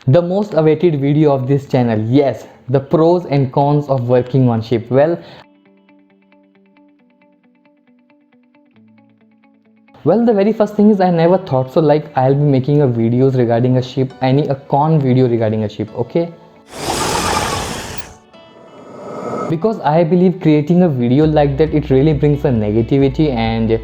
The most awaited video of this channel, yes, the pros and cons of working on ship. Well, the very first thing is I never thought so like I'll be making a videos regarding a ship, a con video regarding a ship, okay? Because I believe creating a video like that, it really brings a negativity and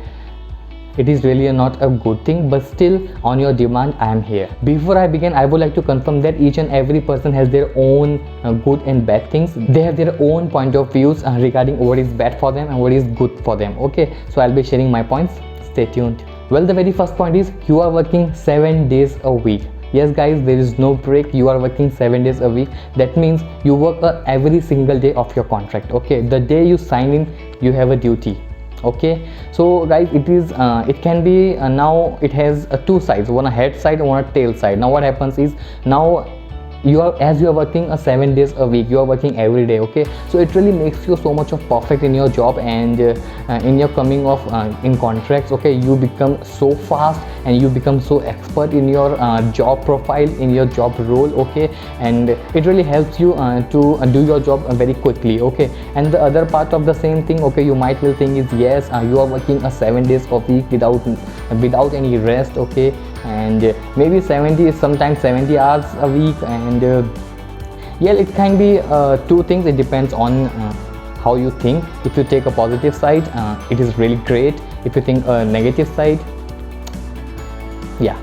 it is really not a good thing, but still on your demand I am here. Before I begin, I would like to confirm that each and every person has their own good and bad things. They have their own point of views regarding what is bad for them and what is good for them, okay? So I'll be sharing my points. Stay tuned. Well, the very first point is you are working 7 days a week. Yes guys, there is no break. You are working 7 days a week. That means you work every single day of your contract, okay? The day you sign in, you have a duty, okay? So guys, it can be now it has two sides, one a head side and one a tail side. Now what happens is, now as you are working 7 days a week, you are working every day, okay? So it really makes you so much of perfect in your job, and in your coming of in contracts, okay? You become so fast and you become so expert in your job profile, in your job role, okay? And it really helps you to do your job very quickly, okay? And the other part of the same thing, okay, you might will think is, yes, you are working 7 days a week without any rest, okay? And maybe 70, sometimes 70 hours a week, and yeah, it can be two things. It depends on how you think. If you take a positive side, it is really great. If you think a negative side, yeah.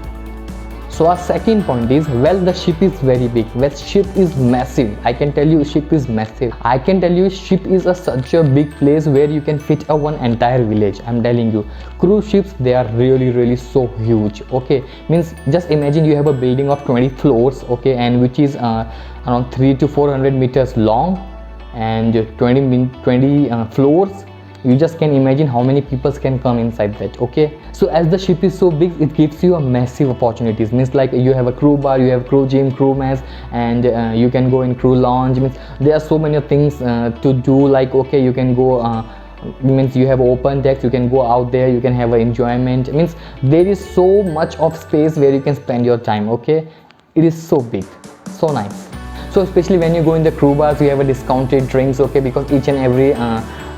So our second point is, well, the ship is very big. Well, ship is massive. I can tell you ship is massive. I can tell you ship is such a big place where you can fit one entire village. I'm telling you, cruise ships, they are really so huge, okay? Means just imagine you have a building of 20 floors, okay, and which is around 300 to 400 meters long, and 20 floors. You just can imagine how many people can come inside that, okay? So as the ship is so big, it gives you a massive opportunities. Means like you have a crew bar, you have crew gym, crew mess, and you can go in crew lounge. Means there are so many things to do, like, okay, you can go means you have open decks, you can go out there, you can have an enjoyment. Means there is so much of space where you can spend your time, okay? It is so big, so nice. So especially when you go in the crew bars, you have a discounted drinks, okay? Because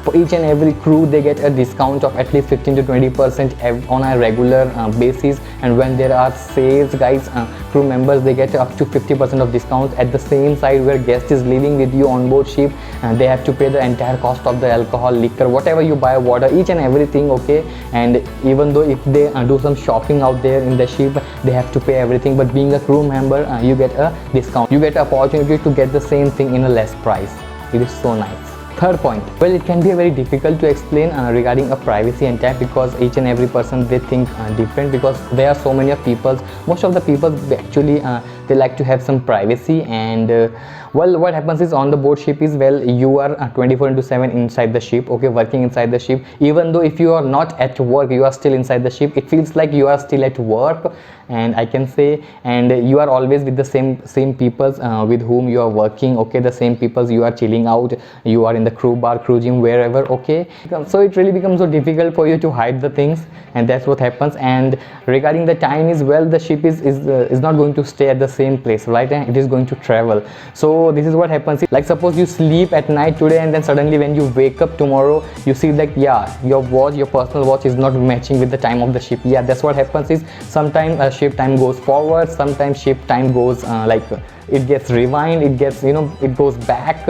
for each and every crew, they get a discount of at least 15 to 20% on a regular basis. And when there are sales, guys, crew members, they get up to 50% of discount. At the same side where guest is living with you on board ship, they have to pay the entire cost of the alcohol, liquor, whatever you buy, water, each and everything, okay? And even though if they do some shopping out there in the ship, they have to pay everything. But being a crew member, you get a discount. You get an opportunity to get the same thing in a less price. It is so nice. Third point, well, it can be very difficult to explain regarding a privacy and tech, because each and every person, they think different, because there are so many of people. Most of the people, actually they like to have some privacy. And well, what happens is, on the board ship is, well, you are 24/7 inside the ship, okay, working inside the ship. Even though if you are not at work, you are still inside the ship. It feels like you are still at work, and I can say, and you are always with the same people with whom you are working, okay? The same people, you are chilling out, you are in the crew bar, crew gym, wherever, okay? So it really becomes so difficult for you to hide the things, and that's what happens. And regarding the time is, well, the ship is not going to stay at the same place, right? And it is going to travel. So this is what happens. Like, suppose you sleep at night today, and then suddenly when you wake up tomorrow, you see like, yeah, your watch, your personal watch is not matching with the time of the ship. Yeah, that's what happens is, sometimes ship time goes forward, sometimes ship time goes like it gets rewind, it gets, it goes back.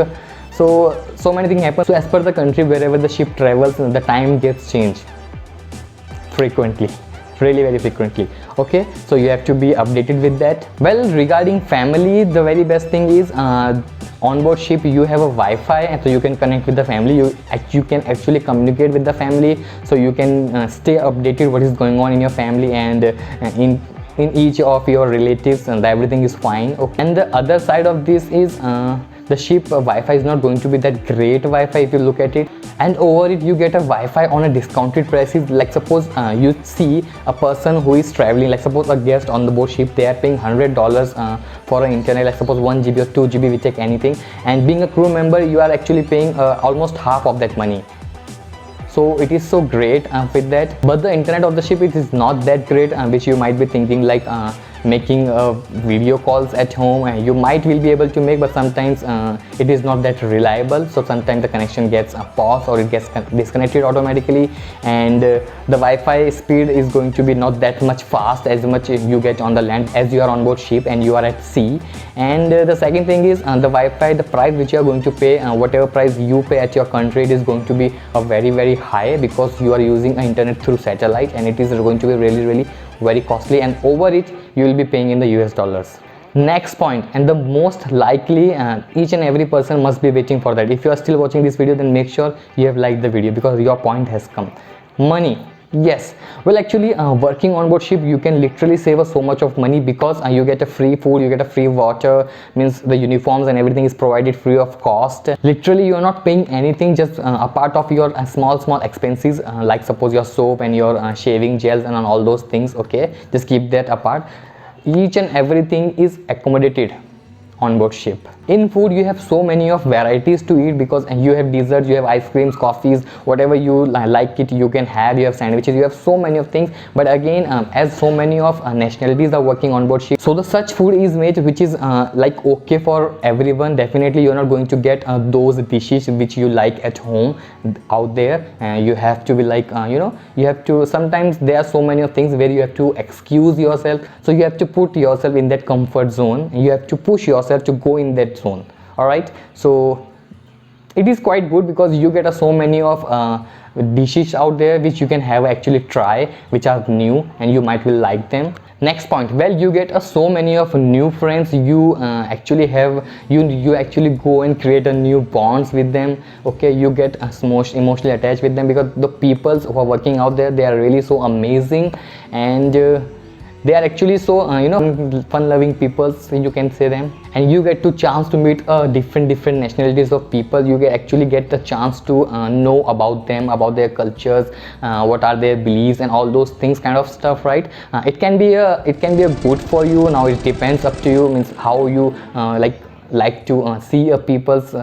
So many things happen. So as per the country, wherever the ship travels, the time gets changed frequently, really very frequently, okay? So you have to be updated with that. Well, regarding family, the very best thing is, on board ship you have a Wi-Fi, and so you can connect with the family. You can actually communicate with the family, so you can stay updated what is going on in your family, and in each of your relatives, and everything is fine, okay? And the other side of this is, the ship Wi-Fi is not going to be that great Wi-Fi if you look at it. And over it, you get a Wi-Fi on a discounted prices. Like, suppose you see a person who is traveling, like suppose a guest on the board ship, they are paying $100 for an internet, like suppose 1 GB or 2 GB, we take anything. And being a crew member, you are actually paying almost half of that money. So it is so great with that. But the internet of the ship, it is not that great, which you might be thinking like, making video calls at home, and you might will be able to make, but sometimes it is not that reliable. So sometimes the connection gets paused or it gets disconnected automatically, and the Wi-Fi speed is going to be not that much fast as much you get on the land as you are on board ship and you are at sea. And the second thing is the Wi-Fi, the price which you are going to pay, whatever price you pay at your country, it is going to be a very high, because you are using internet through satellite, and it is going to be really very costly, and over it you will be paying in the US dollars. Next point, and the most likely each and every person must be waiting for that. If you are still watching this video, then make sure you have liked the video, because your point has come. Money. Yes, well, actually working on board ship, you can literally save us so much of money, because you get a free food, you get a free water, means the uniforms and everything is provided free of cost. Literally you are not paying anything, just a part of your small expenses, like suppose your soap and your shaving gels and all those things. Okay, just keep that apart. Each and everything is accommodated on board ship. In food, you have so many of varieties to eat, because you have desserts, you have ice creams, coffees, whatever you like it you can have. You have sandwiches, you have so many of things. But again, as so many of nationalities are working on board ship, so the such food is made which is like okay for everyone. Definitely you're not going to get those dishes which you like at home out there. You have to be like you have to, sometimes there are so many of things where you have to excuse yourself, so you have to put yourself in that comfort zone, you have to push yourself to go in that zone. All right, so it is quite good, because you get so many of dishes out there which you can have actually try, which are new, and you might will like them. Next point, well, you get so many of new friends. You actually have you actually go and create a new bonds with them. Okay, you get emotionally attached with them, because the peoples who are working out there, they are really so amazing, and they are actually so fun-loving people, you can say them. And you get to chance to meet different nationalities of people. You actually get the chance to know about them, about their cultures, what are their beliefs and all those things, kind of stuff, right? It can be a good for you. Now it depends up to you, means how you like to see a people's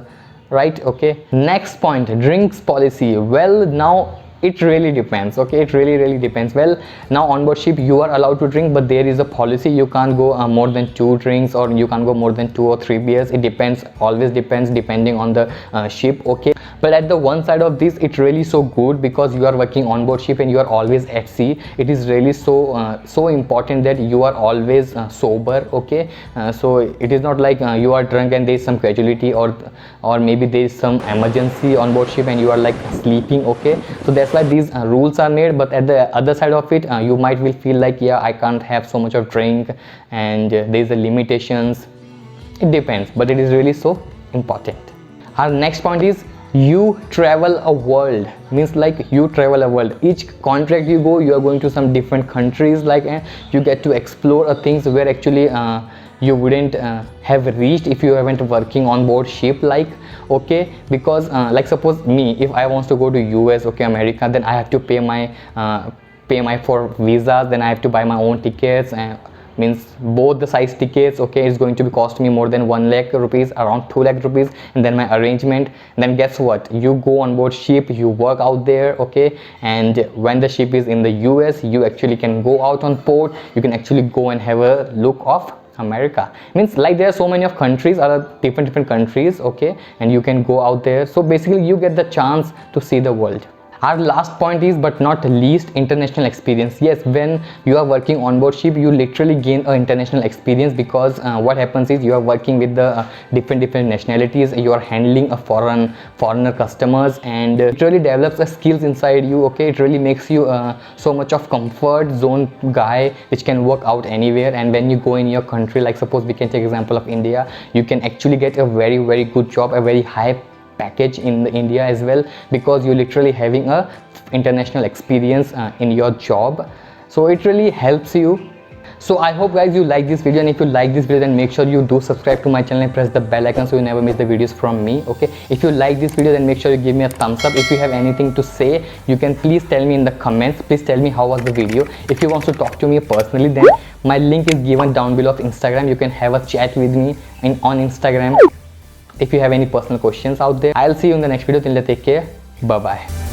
right. Okay, next point, drinks policy. Well, now it really depends. Okay, it really depends. Well, now on board ship you are allowed to drink, but there is a policy. You can't go more than 2 drinks, or you can't go more than 2 or 3 beers. It depends, always depends, depending on the ship. Okay, but at the one side of this, it really so good, because you are working on board ship and you are always at sea. It is really so important that you are always sober. Okay, so it is not like you are drunk and there is some casualty, or maybe there is some emergency on board ship and you are like sleeping. Okay, so that's why these rules are made. But at the other side of it, you might will feel like, yeah, I can't have so much of drink, and there's the limitations. It depends, but it is really so important. Our next point is, you travel a world. Means like you travel a world. Each contract you go, you are going to some different countries, like you get to explore things where actually you wouldn't have reached if you haven't working on board ship, like. Okay, because like suppose me, if I want to go to US, okay, America, then I have to pay my for visas, then I have to buy my own tickets, and means both the size tickets. Okay, it's going to be cost me more than 1 lakh rupees, around 2 lakh rupees, and then my arrangement. Then guess what, you go on board ship, you work out there. Okay, and when the ship is in the US, you actually can go out on port, you can actually go and have a look of America. Means like there are so many of countries, are different countries. Okay, and you can go out there. So basically you get the chance to see the world. Our last point is, but not least, international experience. Yes, when you are working on board ship, you literally gain an international experience, because what happens is you are working with the different nationalities. You are handling a foreigner customers, and it really develops a skills inside you. Okay, it really makes you so much of comfort zone guy, which can work out anywhere. And when you go in your country, like suppose we can take example of India, you can actually get a very good job, a very high package in India as well, because you're literally having a international experience in your job. So it really helps you. So I hope guys you like this video, and if you like this video, then make sure you do subscribe to my channel and press the bell icon so you never miss the videos from me. Okay, if you like this video, then make sure you give me a thumbs up. If you have anything to say, you can please tell me in the comments. Please tell me how was the video. If you want to talk to me personally, then my link is given down below of Instagram. You can have a chat with me on Instagram if you have any personal questions out there. I'll see you in the next video. Till then, take care. Bye bye.